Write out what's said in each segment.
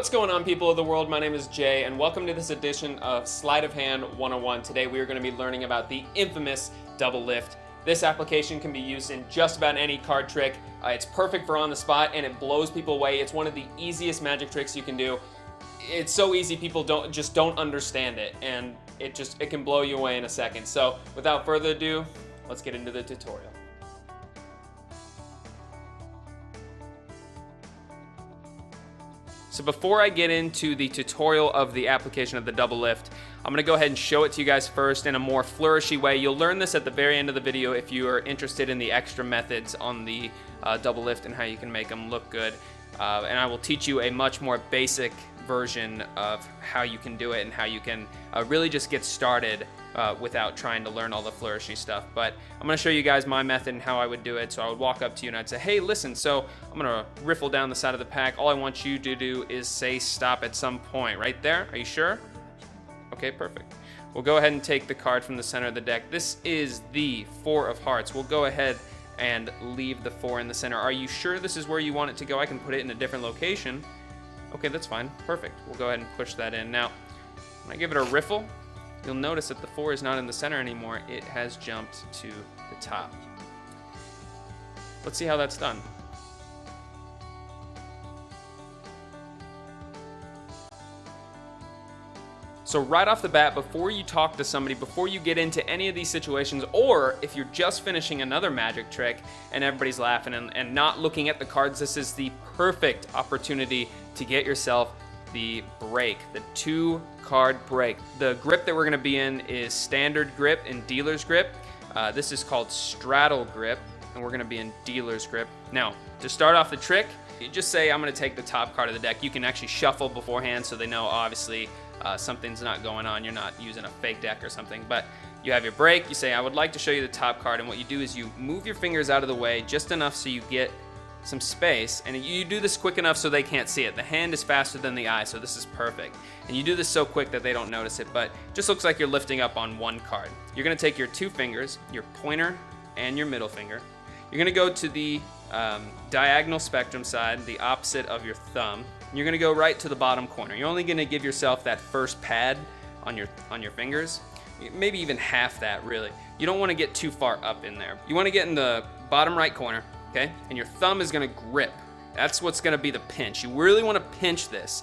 What's going on, people of the world? My name is Jay, and welcome to this edition of Sleight of Hand 101. Today we are going to be learning about the infamous double lift. This application can be used in just about any card trick. It's perfect for on the spot, and it blows people away. It's one of the easiest magic tricks you can do. It's so easy, people don't understand it, and it can blow you away in a second. So without further ado, let's get into the tutorial. So before I get into the tutorial of the application of the double lift, I'm going to go ahead and show it to you guys first in a more flourishy way. You'll learn this at the very end of the video if you are interested in the extra methods on the double lift and how you can make them look good. And I will teach you a much more basic version of how you can do it and how you can really just get started without trying to learn all the flourishy stuff. But I'm going to show you guys my method and how I would do it. So I would walk up to you and I'd say, hey, listen, so I'm going to riffle down the side of the pack. All I want you to do is say stop at some point right there. Are you sure? Okay, perfect. We'll go ahead and take the card from the center of the deck. This is the 4 of hearts. We'll go ahead and leave the 4 in the center. Are you sure this is where you want it to go? I can put it in a different location. Okay, that's fine. Perfect. We'll go ahead and push that in. Now, when I give it a riffle, you'll notice that the 4 is not in the center anymore. It has jumped to the top. Let's see how that's done. So right off the bat, before you talk to somebody, before you get into any of these situations, or if you're just finishing another magic trick and everybody's laughing and not looking at the cards, this is the perfect opportunity to get yourself the break, the 2-card break. The grip that we're going to be in is standard grip and dealer's grip. This is called straddle grip, and we're going to be in dealer's grip. Now, to start off the trick, you just say, I'm going to take the top card of the deck. You can actually shuffle beforehand so they know, obviously, something's not going on. You're not using a fake deck or something. But you have your break. You say, I would like to show you the top card. And what you do is you move your fingers out of the way just enough so you get some space, and you do this quick enough so they can't see it. The hand is faster than the eye, so this is perfect. And you do this so quick that they don't notice it, but it just looks like you're lifting up on one card. You're going to take your 2 fingers, your pointer and your middle finger. You're going to go to the diagonal spectrum side, the opposite of your thumb. You're going to go right to the bottom corner. You're only going to give yourself that first pad on your fingers, maybe even half that, really. You don't want to get too far up in there. You want to get in the bottom right corner. Okay, and your thumb is going to grip. That's what's going to be the pinch. You really want to pinch this.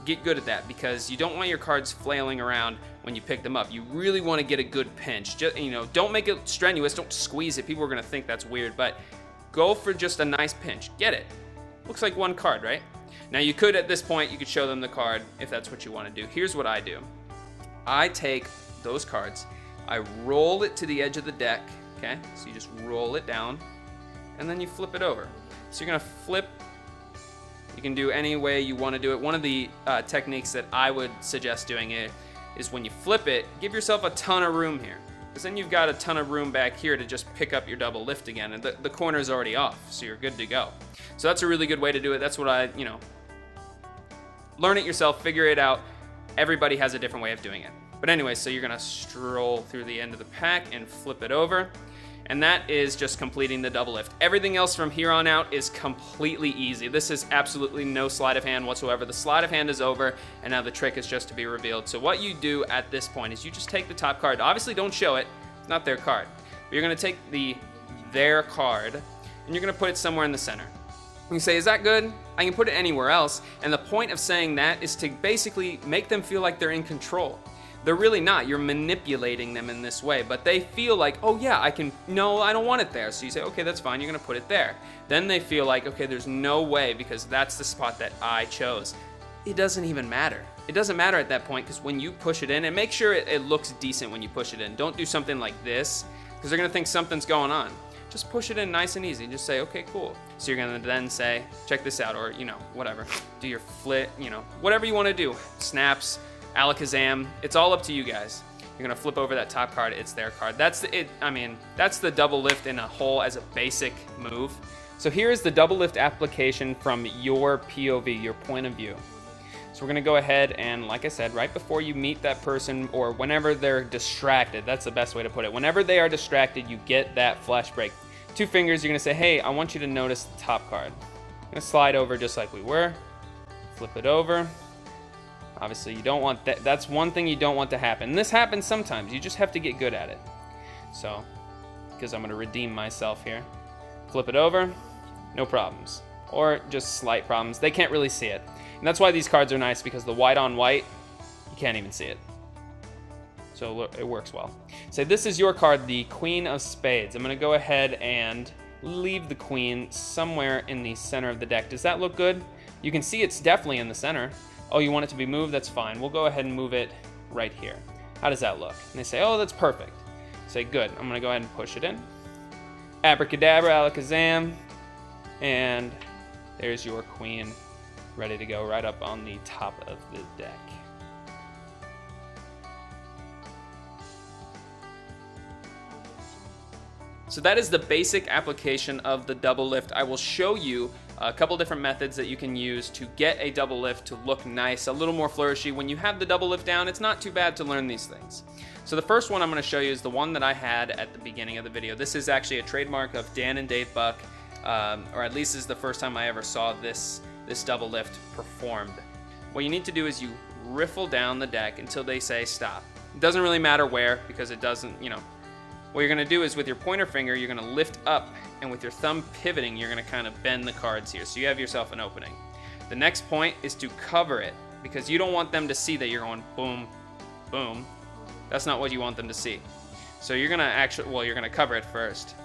Get good at that, because you don't want your cards flailing around when you pick them up. You really want to get a good pinch. Just, don't make it strenuous. Don't squeeze it. People are going to think that's weird, but go for just a nice pinch. Get it. Looks like one card, right? Now you could, at this point, you could show them the card if that's what you want to do. Here's what I do. I take those cards. I roll it to the edge of the deck. Okay, so you just roll it down, and then you flip it over. So you're gonna flip. You can do any way you want to do it. One of the techniques that I would suggest doing it is when you flip it, give yourself a ton of room here, because then you've got a ton of room back here to just pick up your double lift again, and the corner's already off, so you're good to go. So that's a really good way to do it. That's what I, learn it yourself, figure it out. Everybody has a different way of doing it. But anyway, so you're gonna stroll through the end of the pack and flip it over. And that is just completing the double lift. Everything else from here on out is completely easy. This is absolutely no sleight of hand whatsoever. The sleight of hand is over, and now the trick is just to be revealed. So what you do at this point is you just take the top card. Obviously, don't show it. It's not their card. But you're going to take their card, and you're going to put it somewhere in the center. You say, is that good? I can put it anywhere else. And the point of saying that is to basically make them feel like they're in control. They're really not. You're manipulating them in this way, but they feel like, oh yeah, no, I don't want it there. So you say, okay, that's fine. You're going to put it there. Then they feel like, okay, there's no way, because that's the spot that I chose. It doesn't even matter. It doesn't matter at that point, because when you push it in, and make sure it looks decent when you push it in. Don't do something like this, because they're going to think something's going on. Just push it in nice and easy. Just say, okay, cool. So you're going to then say, check this out, or, whatever. Do your flit, whatever you want to do. Snaps, alakazam, it's all up to you guys. You're gonna flip over that top card, it's their card. That's the double lift in a whole as a basic move. So here is the double lift application from your POV, your point of view. So we're gonna go ahead and, like I said, right before you meet that person, or whenever they're distracted, that's the best way to put it. Whenever they are distracted, you get that flash break. 2 fingers, you're gonna say, hey, I want you to notice the top card. I'm gonna slide over just like we were, flip it over. Obviously, you don't want that. That's one thing you don't want to happen. And this happens sometimes. You just have to get good at it. So, because I'm going to redeem myself here. Flip it over, no problems. Or just slight problems. They can't really see it. And that's why these cards are nice, because the white on white, you can't even see it. So it works well. So this is your card, the Queen of Spades. I'm going to go ahead and leave the Queen somewhere in the center of the deck. Does that look good? You can see it's definitely in the center. Oh, you want it to be moved? That's fine. We'll go ahead and move it right here. How does that look? And they say, oh, that's perfect. Say, good. I'm going to go ahead and push it in. Abracadabra, alakazam. And there's your Queen ready to go right up on the top of the deck. So that is the basic application of the double lift. I will show you a couple different methods that you can use to get a double lift to look nice, a little more flourishy. When you have the double lift down, it's not too bad to learn these things. So the first one I'm going to show you is the one that I had at the beginning of the video. This is actually a trademark of Dan and Dave Buck, or at least this is the first time I ever saw this double lift performed. What you need to do is you riffle down the deck until they say stop. It doesn't really matter where, because it doesn't, what you're going to do is with your pointer finger, you're going to lift up, and with your thumb pivoting, you're going to kind of bend the cards here. So you have yourself an opening. The next point is to cover it, because you don't want them to see that you're going boom, boom. That's not what you want them to see. So you're going to you're going to cover it first.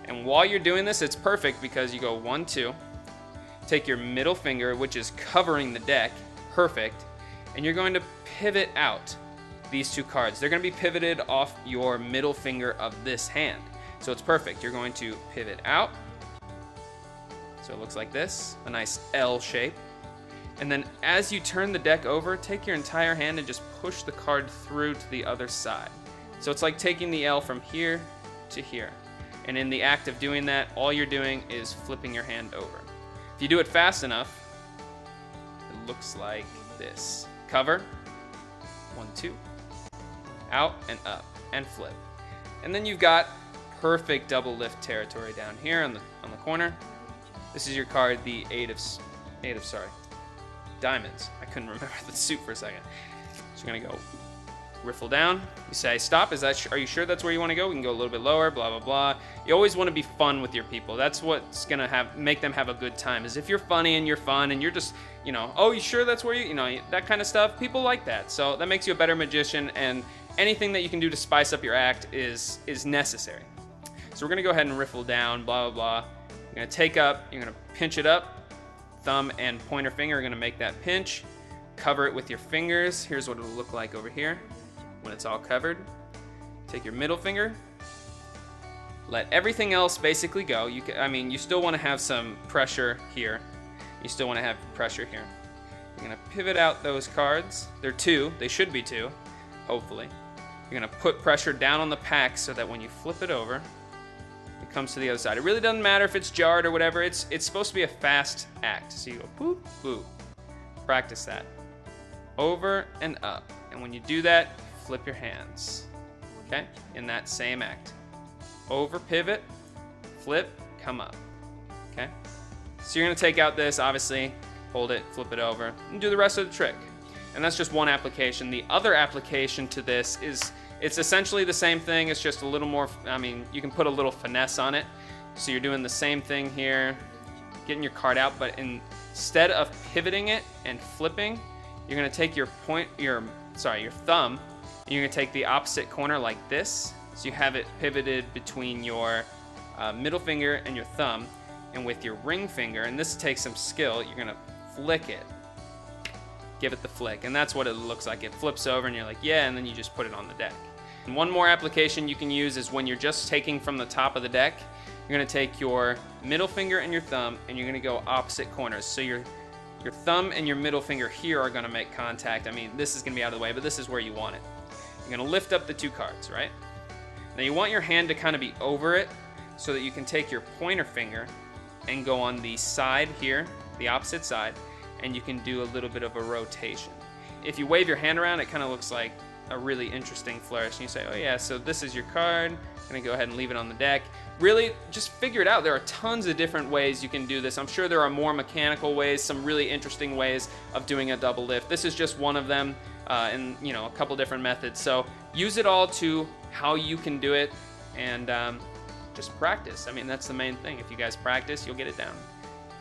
And while you're doing this, it's perfect because you go 1, 2, take your middle finger, which is covering the deck, perfect, and you're going to pivot out these two cards. They're going to be pivoted off your middle finger of this hand. So it's perfect. You're going to pivot out. So it looks like this, a nice L shape. And then as you turn the deck over, take your entire hand and just push the card through to the other side. So it's like taking the L from here to here. And in the act of doing that, all you're doing is flipping your hand over. If you do it fast enough, it looks like this. Cover, 1, 2, out and up, and flip. And then you've got perfect double lift territory down here on the corner. This is your card, the eight of diamonds. I couldn't remember the suit for a second. So you're gonna go riffle down. You say stop. Are you sure that's where you want to go? We can go a little bit lower. Blah blah blah. You always want to be fun with your people. That's what's gonna make them have a good time. Is if you're funny and you're fun and you're just oh, you sure that's where that kind of stuff. People like that. So that makes you a better magician, and anything that you can do to spice up your act is necessary. So we're gonna go ahead and riffle down. Blah blah blah. You're gonna take up. You're gonna pinch it up. Thumb and pointer finger are gonna make that pinch. Cover it with your fingers. Here's what it'll look like over here when it's all covered. Take your middle finger, let everything else basically go. You still want to have some pressure here. You still want to have pressure here. You're going to pivot out those cards. They're 2. They should be 2, hopefully. You're going to put pressure down on the pack so that when you flip it over, it comes to the other side. It really doesn't matter if it's jarred or whatever. It's supposed to be a fast act. So you go boop, boop. Practice that. Over and up. And when you do that, flip your hands, okay? In that same act. Over, pivot, flip, come up, okay? So you're gonna take out this, obviously, hold it, flip it over, and do the rest of the trick. And that's just one application. The other application to this is, it's essentially the same thing, it's just a little more, you can put a little finesse on it. So you're doing the same thing here, getting your card out, but instead of pivoting it and flipping, you're gonna take your thumb, and you're gonna take the opposite corner like this. So you have it pivoted between your middle finger and your thumb, and with your ring finger, and this takes some skill, you're gonna flick it. Give it the flick, and that's what it looks like. It flips over and you're like, yeah, and then you just put it on the deck. And one more application you can use is when you're just taking from the top of the deck, you're gonna take your middle finger and your thumb, and you're gonna go opposite corners. So your thumb and your middle finger here are gonna make contact. This is gonna be out of the way, but this is where you want it. You're gonna lift up the 2 cards, right? Now you want your hand to kind of be over it so that you can take your pointer finger and go on the side here, the opposite side, and you can do a little bit of a rotation. If you wave your hand around, it kind of looks like a really interesting flourish. And you say, oh yeah, so this is your card. I'm gonna go ahead and leave it on the deck. Really, just figure it out. There are tons of different ways you can do this. I'm sure there are more mechanical ways, some really interesting ways of doing a double lift. This is just one of them, and you know, a couple different methods. So use it all to how you can do it, and just practice. I mean, that's the main thing. If you guys practice, you'll get it down.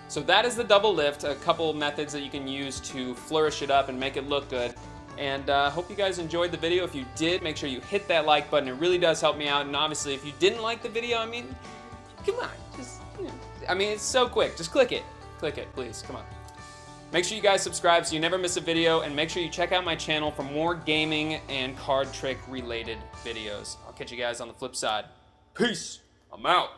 So that is the double lift, a couple methods that you can use to flourish it up and make it look good. And hope you guys enjoyed the video. If you did, make sure you hit that like button. It really does help me out. And obviously, if you didn't like the video, I mean, come on. Just, you know, I mean, it's so quick. Just click it. Click it, please. Come on. Make sure you guys subscribe so you never miss a video. And make sure you check out my channel for more gaming and card trick related videos. I'll catch you guys on the flip side. Peace. I'm out.